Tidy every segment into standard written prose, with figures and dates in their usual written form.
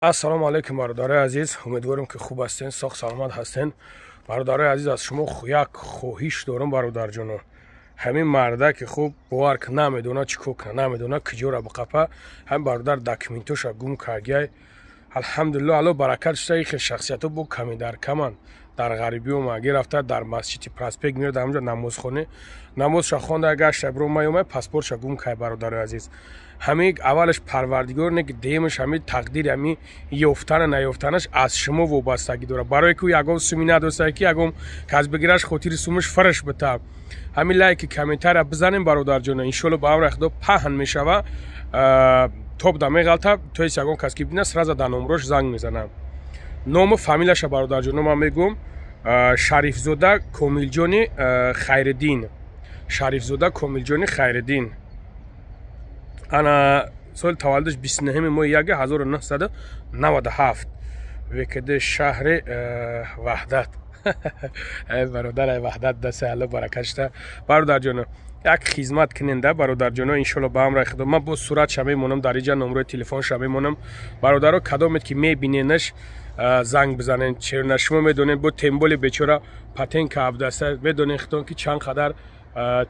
ассалому алайкум бародарои азиз, умедворим ки хуб ҳастен, соҳ саломат ҳастен. бародарои азиз, аз шумо як хоҳиш дорам бародарҷоно. ҳамин марда ки хуб бовар ки намедона чӣ кор кунад, намедона киҷора биқапа, ҳамин бародар документоша гум кардяй. алҳамдулиллоҳ, алло баракат шуда ихе шахсиятҳо бо ками дар каман. дар ғарибиё маги рафта дар масҷиди проспект меёд, ҳамҷо намозхоне намозша хонда гашта бро маёмай паспортша гум кай бародарои азиз. ҳамин аввалаш парвардигор не ки деимаш ҳамин тақдири ҳамин ёфтана наёфтанаш аз шумо вобастагӣ дорад. барое ки ягон суми надостае ки ягон кас бигираш хотири сумаш фараш бита. ҳамин лайки комментария бизанем бародарҷоно, иншоалло ба амри худо паҳн мешава. топ да меғалта, то есть ягон кас ки бина сразу дар номерош занг мезанам. ному фамилияша бародарҷоно ман мегӯм шарифзода комилҷони хайриддин. шарифзода комилҷони хайриддин. ана соли таваллудаш 29 моҳи 1 1997. векеде шаҳри ваҳдат. бародарай ваҳдат дасе алло баракат шуда. бародарҷоно як хизмат киненда бародарҷоно, иншоалло ба амраи худо ман бо суратша мемонам, дар инҷа номерои телефонша мемонам. бародаро кадомед ки мебиненаш занг бизанен. черна шумо медонед бо темболи бечора патент каабдаста, медонед хитон ки чанд қадар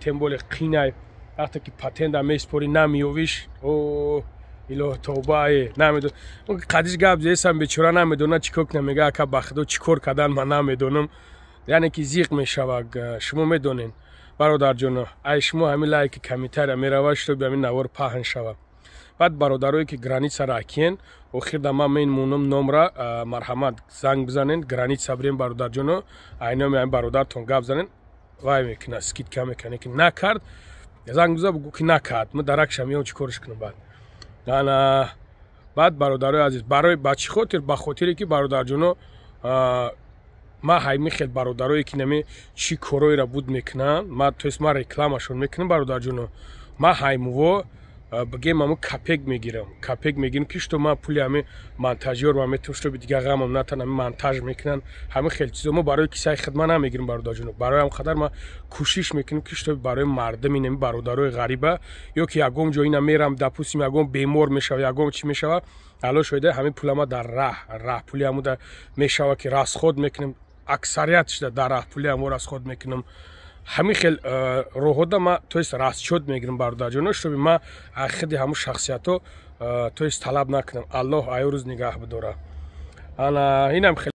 темболи қинай. вақте ки патента меспори намиёвиш, о илоҳ тобае намедон қадиш гап зесам бечора намедона чӣ кор кунам, мега ака ба худо чӣ кор кардан ман намедонам, яъне ки зиқ мешава. шумо медонед бародарҷоно, ай шумо ҳамин лайки комментария мерава шуто ҳамин навор паҳн шава. баъд бародарое ки границара акиен охирда ман менмонам номра, марҳамат занг бизанен, граница бирем бародарҷоно, айноми ҳамин бародартон гап занен, вай мекунад скидка мекунад ки накард занг биза бигӯ ки накард, ма даракша меём чӣ корш кунам. баъд бародарои азиз, барои ба чӣ хотир, ба хотире ки бародарҷоно ма ҳайми хел бародарое ки наме чӣ короира буд мекунанд, ма то есть ма рекламашон мекунам бародарҷоно. ма ҳаймуво бигем ҳамун капек мегирам, капек мегирам ки што ма пули ҳамин монтажёр ма метавонам што дигар ғамам натан ҳамин монтаж мекунанд, ҳамин хел чизо мо барои кисаи хидмат намегирам бародарҷоно. барои ҳам қадар ма кӯшиш мекунам ки што барои мардами нами бародарои ғариба, ё ки ягон ҷо ина мерам, допустим ягон бемор мешава, ягон чӣ мешава, алло шоида ҳамин пулама дар раҳ пули ҳамуда мешава ки расход мекунем, аксариятш дар раҳ пули ҳамо расход мекунам. ҳамин хел роҳода ма то есть расчёт мегирам бародарҷоно, што ма ахиди ҳамун шахсиятҳо то есть талаб накунам. аллоҳ айрӯз нигаҳ бидора. ана инам